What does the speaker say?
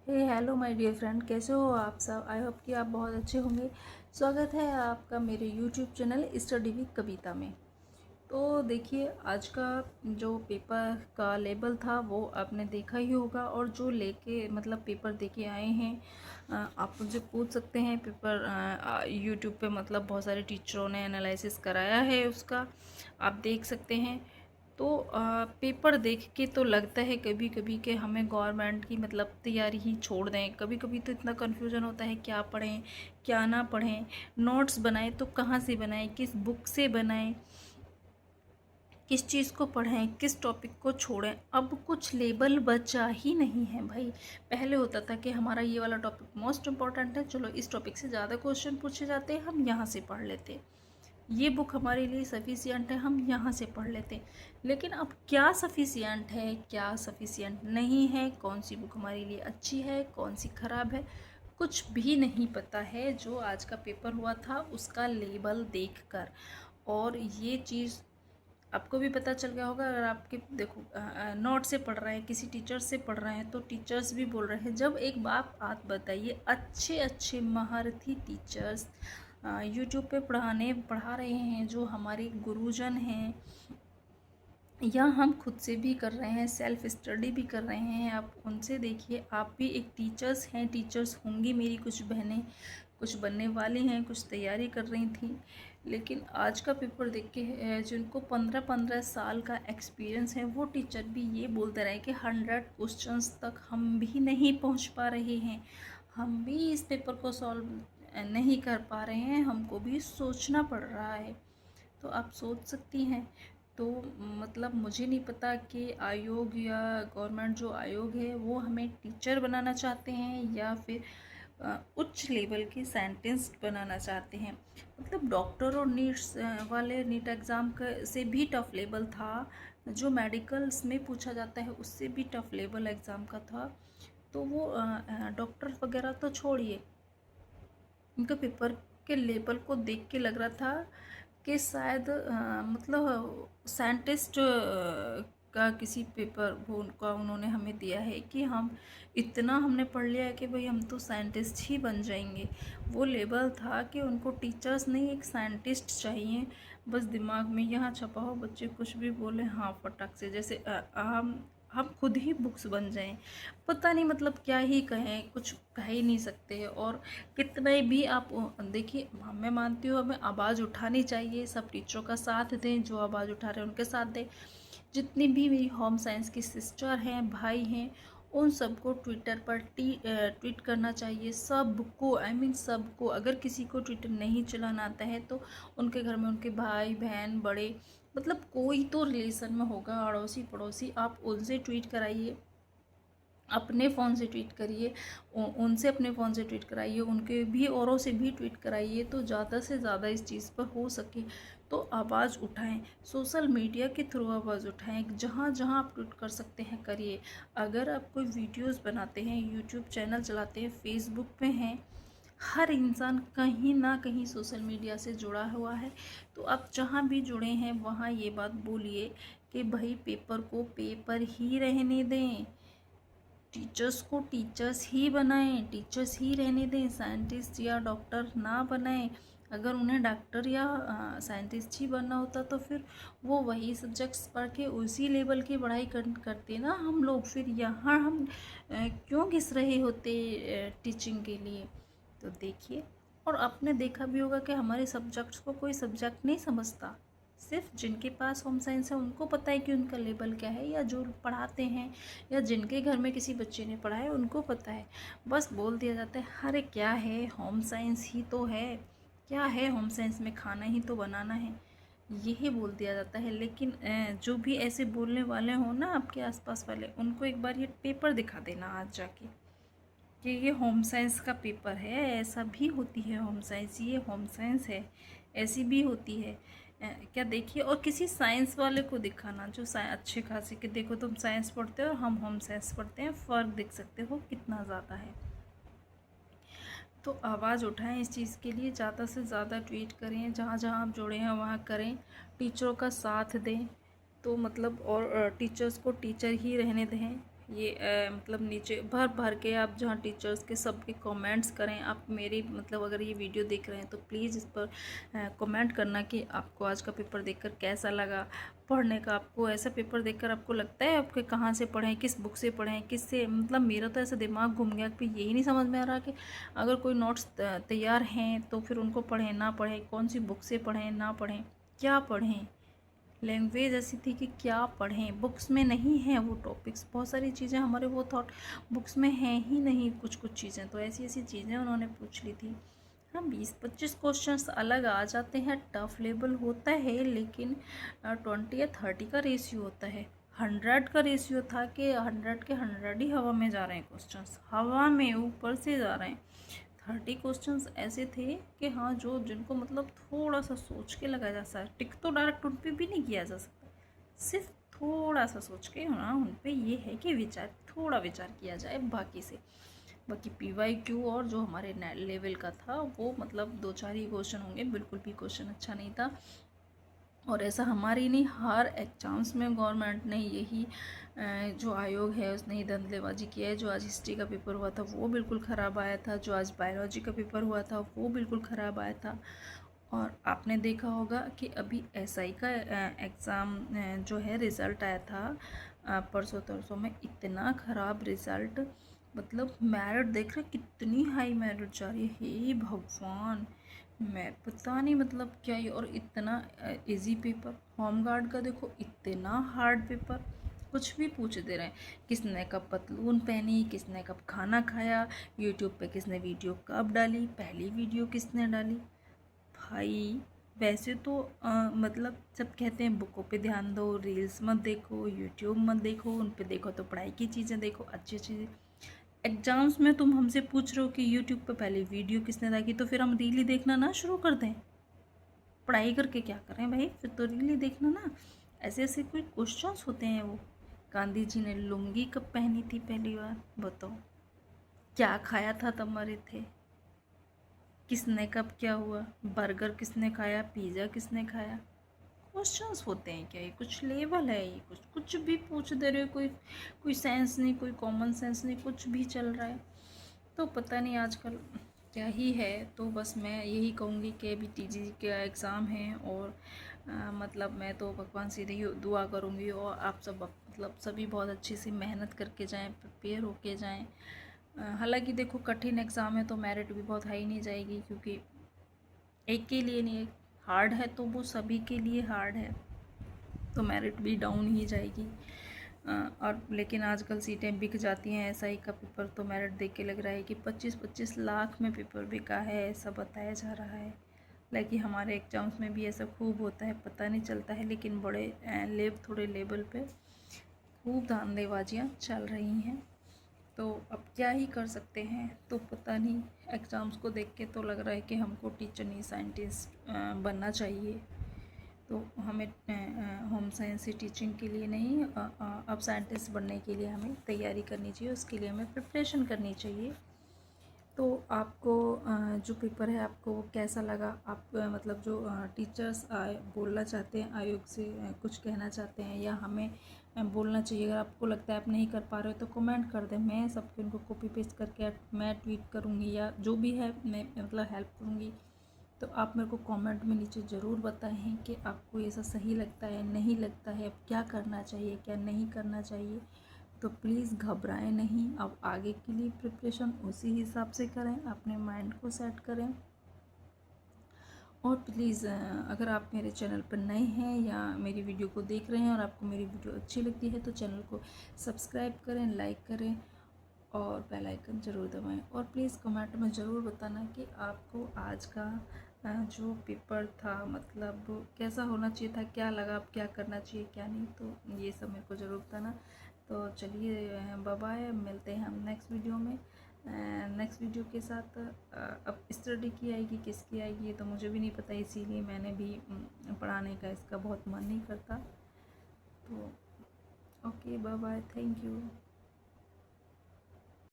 Hey hello my dear friend, कैसे हो आप सब। आई होप कि आप बहुत अच्छे होंगे। स्वागत है आपका मेरे यूट्यूब चैनल स्टडी विद कविता में। तो देखिए, आज का जो पेपर का लेबल था वो आपने देखा ही होगा, और जो लेके मतलब पेपर देके आए हैं, आप मुझे पूछ सकते हैं। पेपर यूट्यूब पे मतलब बहुत सारे टीचरों ने एनालिसिस कराया है उसका, आप देख सकते हैं। तो पेपर देख के तो लगता है कभी कभी कि हमें गवर्नमेंट की मतलब तैयारी ही छोड़ दें। कभी कभी तो इतना कन्फ्यूजन होता है, क्या पढ़ें क्या ना पढ़ें, नोट्स बनाएं तो कहाँ से बनाएं, किस बुक से बनाएं, किस चीज़ को पढ़ें, किस टॉपिक को छोड़ें। अब कुछ लेबल बचा ही नहीं है भाई। पहले होता था कि हमारा ये वाला टॉपिक मोस्ट इम्पॉर्टेंट है, चलो इस टॉपिक से ज़्यादा क्वेश्चन पूछे जाते हैं, हम यहाँ से पढ़ लेते। ये बुक हमारे लिए सफिशियंट है, हम यहाँ से पढ़ लेते। लेकिन अब क्या सफिशियंट है, क्या सफिशियंट नहीं है, कौन सी बुक हमारे लिए अच्छी है, कौन सी ख़राब है, कुछ भी नहीं पता है। जो आज का पेपर हुआ था उसका लेबल देखकर, और ये चीज़ आपको भी पता चल गया होगा। अगर आपके देखो नोट से पढ़ रहे हैं, किसी टीचर से पढ़ रहे हैं, तो टीचर्स भी बोल रहे हैं। जब एक बात बताइए, अच्छे अच्छे महारथी टीचर्स यूट्यूब पे पढ़ा रहे हैं, जो हमारे गुरुजन हैं, या हम खुद से भी कर रहे हैं, सेल्फ स्टडी भी कर रहे हैं। आप उनसे देखिए, आप भी एक टीचर्स हैं, टीचर्स होंगी। मेरी कुछ बहनें कुछ बनने वाली हैं, कुछ तैयारी कर रही थी। लेकिन आज का पेपर देख के जिनको 15-15 साल का एक्सपीरियंस है, वो टीचर भी ये बोलते रहे कि 100 क्वेश्चंस तक हम भी नहीं पहुंच पा रहे हैं, हम भी इस पेपर को सॉल्व नहीं कर पा रहे हैं, हमको भी सोचना पड़ रहा है। तो आप सोच सकती हैं। तो मतलब मुझे नहीं पता कि आयोग या गवर्नमेंट जो आयोग है वो हमें टीचर बनाना चाहते हैं, या फिर उच्च लेवल के साइंटिस्ट बनाना चाहते हैं। मतलब डॉक्टर और नीट्स वाले नीट एग्ज़ाम से भी टफ लेवल था, जो मेडिकल्स में पूछा जाता है उससे भी टफ लेवल एग्ज़ाम का था। तो वो डॉक्टर वगैरह तो छोड़िए, उनका पेपर के लेवल को देख के लग रहा था कि शायद मतलब साइंटिस्ट का किसी पेपर वो उनका उन्होंने हमें दिया है कि हम इतना हमने पढ़ लिया है कि भाई हम तो साइंटिस्ट ही बन जाएंगे। वो लेवल था कि उनको टीचर्स नहीं, एक साइंटिस्ट चाहिए। बस दिमाग में यहाँ छपा हो, बच्चे कुछ भी बोले हाँ फटक से, जैसे हम खुद ही बुक्स बन जाएं। पता नहीं मतलब क्या ही कहें, कुछ कह ही नहीं सकते। और कितने भी आप देखिए, मैं मानती हूँ हमें आवाज़ उठानी चाहिए, सब टीचरों का साथ दें, जो आवाज़ उठा रहे हैं उनके साथ दें। जितनी भी मेरी होम साइंस की सिस्टर हैं, भाई हैं, उन सबको ट्विटर पर ट्वीट करना चाहिए, सबको। आई मीन सबको। अगर किसी को ट्विटर नहीं चलाना आता है तो उनके घर में उनके भाई बहन बड़े, मतलब कोई तो रिलेशन में होगा, अड़ोसी पड़ोसी, आप उनसे ट्वीट कराइए, अपने फ़ोन से ट्वीट करिए, उनसे अपने फ़ोन से ट्वीट कराइए, उनके भी औरों से भी ट्वीट कराइए। तो ज़्यादा से ज़्यादा इस चीज़ पर हो सके तो आवाज़ उठाएं, सोशल मीडिया के थ्रू आवाज़ उठाएं। जहाँ जहाँ आप ट्वीट कर सकते हैं करिए। अगर आप कोई वीडियोस बनाते हैं, यूट्यूब चैनल चलाते हैं, फेसबुक पे हैं, हर इंसान कहीं ना कहीं सोशल मीडिया से जुड़ा हुआ है। तो आप जहाँ भी जुड़े हैं वहाँ ये बात बोलिए कि भाई पेपर को पेपर ही रहने दें, टीचर्स को टीचर्स ही बनाएं, टीचर्स ही रहने दें, साइंटिस्ट या डॉक्टर ना बनाएं। अगर उन्हें डॉक्टर या साइंटिस्ट ही बनना होता तो फिर वो वही सब्जेक्ट्स पढ़ के उसी लेवल की पढ़ाई करते ना। हम लोग फिर यहाँ हम क्यों घिस रहे होते टीचिंग के लिए। तो देखिए, और आपने देखा भी होगा कि हमारे सब्जेक्ट्स को कोई सब्जेक्ट नहीं समझता। सिर्फ जिनके पास होम साइंस है उनको पता है कि उनका लेवल क्या है, या जो पढ़ाते हैं या जिनके घर में किसी बच्चे ने पढ़ा है उनको पता है। बस बोल दिया जाता है अरे क्या है, होम साइंस ही तो है, क्या है होम साइंस में, खाना ही तो बनाना है, यही बोल दिया जाता है। लेकिन जो भी ऐसे बोलने वाले हों ना आपके आसपास वाले, उनको एक बार ये पेपर दिखा देना आज जाके कि ये होम साइंस का पेपर है, ऐसा भी होती है होम साइंस, ये होम साइंस है, ऐसी भी होती है। क्या देखिए, और किसी साइंस वाले को दिखाना जो अच्छे खासे कि देखो तुम साइंस पढ़ते हो और हम होम साइंस पढ़ते हैं, फ़र्क देख सकते हो कितना ज़्यादा है। तो आवाज़ उठाएं इस चीज़ के लिए, ज़्यादा से ज़्यादा ट्वीट करें, जहाँ जहाँ आप जुड़े हैं वहाँ करें, टीचरों का साथ दें। तो मतलब और टीचर्स को टीचर ही रहने दें, ये मतलब नीचे भर भर के आप जहाँ टीचर्स के सबके कमेंट्स करें। आप मेरी मतलब अगर ये वीडियो देख रहे हैं तो प्लीज़ इस पर कमेंट करना कि आपको आज का पेपर देखकर कैसा लगा पढ़ने का। आपको ऐसा पेपर देखकर आपको लगता है आपके कहाँ से पढ़ें, किस बुक से पढ़ें, किससे, मतलब मेरा तो ऐसा दिमाग घूम गया कि यही नहीं समझ में आ रहा कि अगर कोई नोट्स तैयार हैं तो फिर उनको पढ़ें ना पढ़ें, कौन सी बुक से पढ़ें ना पढ़ें, क्या पढ़ें। लैंग्वेज ऐसी थी कि क्या पढ़ें, बुक्स में नहीं है वो टॉपिक्स, बहुत सारी चीज़ें हमारे वो थॉट बुक्स में हैं ही नहीं, कुछ कुछ चीज़ें तो ऐसी ऐसी चीज़ें उन्होंने पूछ ली थी। हाँ 20-25 क्वेश्चंस अलग आ जाते हैं, टफ लेवल होता है, लेकिन 20 या 30 का रेशियो होता है। 100 का रेशियो था कि 100 के 100 ही हवा में जा रहे हैं, क्वेश्चंस हवा में ऊपर से जा रहे हैं। 30 क्वेश्चंस ऐसे थे कि हाँ जो जिनको मतलब थोड़ा सा सोच के लगाया जा सकता है, टिक तो डायरेक्ट उन पर भी नहीं किया जा सकता, सिर्फ थोड़ा सा सोच के हाँ उन पर ये है कि थोड़ा विचार किया जाए। बाकी PYQ और जो हमारे लेवल का था वो मतलब 2-4 ही क्वेश्चन होंगे, बिल्कुल भी क्वेश्चन अच्छा नहीं था। और ऐसा हमारी नहीं, हर एग्जाम्स में गवर्नमेंट ने यही जो आयोग है उसने ही धंधलेबाजी किया है। जो आज हिस्ट्री का पेपर हुआ था वो बिल्कुल ख़राब आया था, जो आज बायोलॉजी का पेपर हुआ था वो बिल्कुल ख़राब आया था। और आपने देखा होगा कि अभी SI का एग्ज़ाम जो है रिज़ल्ट आया था परसों तरसों में, इतना ख़राब रिज़ल्ट, मतलब मेरिट देख रहे कितनी हाई मेरिट जा रही है, हे भगवान, मैं पता नहीं मतलब क्या ही। और इतना इजी पेपर, होम गार्ड का देखो इतना हार्ड पेपर, कुछ भी पूछ दे रहे हैं, किसने कब पतलून पहनी, किसने कब खाना खाया, यूट्यूब पे किसने वीडियो कब डाली, पहली वीडियो किसने डाली। भाई वैसे तो मतलब सब कहते हैं बुकों पे ध्यान दो, रील्स मत देखो, यूट्यूब मत देखो, उन पे देखो तो पढ़ाई की चीज़ें देखो, अच्छी चीज़ें। एग्जाम्स में तुम हमसे पूछ रहे हो कि यूट्यूब पे पहले वीडियो किसने देखी, तो फिर हम रील ही देखना ना शुरू कर दें, पढ़ाई करके क्या करें भाई, फिर तो रील ही देखना ना। ऐसे ऐसे कोई क्वेश्चंस होते हैं वो। गांधी जी ने लुंगी कब पहनी थी पहली बार बताओ, क्या खाया था तब मरे थे, किसने कब क्या हुआ, बर्गर किसने खाया, पिज़्ज़ा किसने खाया। क्वेश्चंस होते हैं क्या ये, कुछ लेवल है ये, कुछ कुछ भी पूछ दे रहे हो, कोई सेंस नहीं, कोई कॉमन सेंस नहीं, कुछ भी चल रहा है। तो पता नहीं आजकल क्या ही है। तो बस मैं यही कहूँगी कि अभी TG का एग्ज़ाम है और मतलब मैं तो भगवान से यही दुआ करूँगी और आप सब मतलब सभी बहुत अच्छे से मेहनत करके जाएं, प्रिपेयर होके जाएं। हालांकि देखो कठिन एग्ज़ाम है तो मेरिट भी बहुत हाई नहीं जाएगी, क्योंकि एक के लिए नहीं, हार्ड है तो वो सभी के लिए हार्ड है, तो मेरिट भी डाउन ही जाएगी। और लेकिन आजकल सीटें बिक जाती हैं, SI का पेपर तो मेरिट देख के लग रहा है कि 25-25 लाख में पेपर बिका है, ऐसा बताया जा रहा है। हालांकि हमारे एग्जाम्स में भी ऐसा खूब होता है, पता नहीं चलता है, लेकिन बड़े थोड़े लेवल पे खूब धांधलेबाजियाँ चल रही हैं। तो अब क्या ही कर सकते हैं। तो पता नहीं, एग्ज़ाम्स को देख के तो लग रहा है कि हमको टीचर नहीं साइंटिस्ट बनना चाहिए। तो हमें होम साइंस से टीचिंग के लिए नहीं, अब साइंटिस्ट बनने के लिए हमें तैयारी करनी चाहिए, उसके लिए हमें प्रिपरेशन करनी चाहिए। तो आपको जो पेपर है आपको कैसा लगा, आप मतलब जो टीचर्स बोलना चाहते हैं आयोग से, कुछ कहना चाहते हैं या हमें बोलना चाहिए, अगर आपको लगता है आप नहीं कर पा रहे हो तो कमेंट कर दें, मैं सबके उनको कॉपी पेस्ट करके मैं ट्वीट करूँगी या जो भी है मैं मतलब हेल्प करूँगी। तो आप मेरे को कमेंट में नीचे ज़रूर बताएं कि आपको ऐसा सही लगता है, नहीं लगता है, अब क्या करना चाहिए क्या नहीं करना चाहिए। तो प्लीज़ घबराएं नहीं, अब आगे के लिए प्रिपरेशन उसी हिसाब से करें, अपने माइंड को सेट करें। और प्लीज़ अगर आप मेरे चैनल पर नए हैं या मेरी वीडियो को देख रहे हैं और आपको मेरी वीडियो अच्छी लगती है तो चैनल को सब्सक्राइब करें, लाइक करें और बेल आइकन ज़रूर दबाएं। और प्लीज़ कमेंट में ज़रूर बताना कि आपको आज का जो पेपर था मतलब कैसा होना चाहिए था, क्या लगा, अब क्या करना चाहिए क्या नहीं, तो ये सब मेरे को ज़रूर बताना। तो चलिए बाय बाय, मिलते हैं हम नेक्स्ट वीडियो में। नेक्स्ट वीडियो के साथ अब स्टडी की आएगी, किसकी आएगी ये तो मुझे भी नहीं पता, इसीलिए मैंने भी पढ़ाने का इसका बहुत मन नहीं करता। तो okay bye bye, thank you.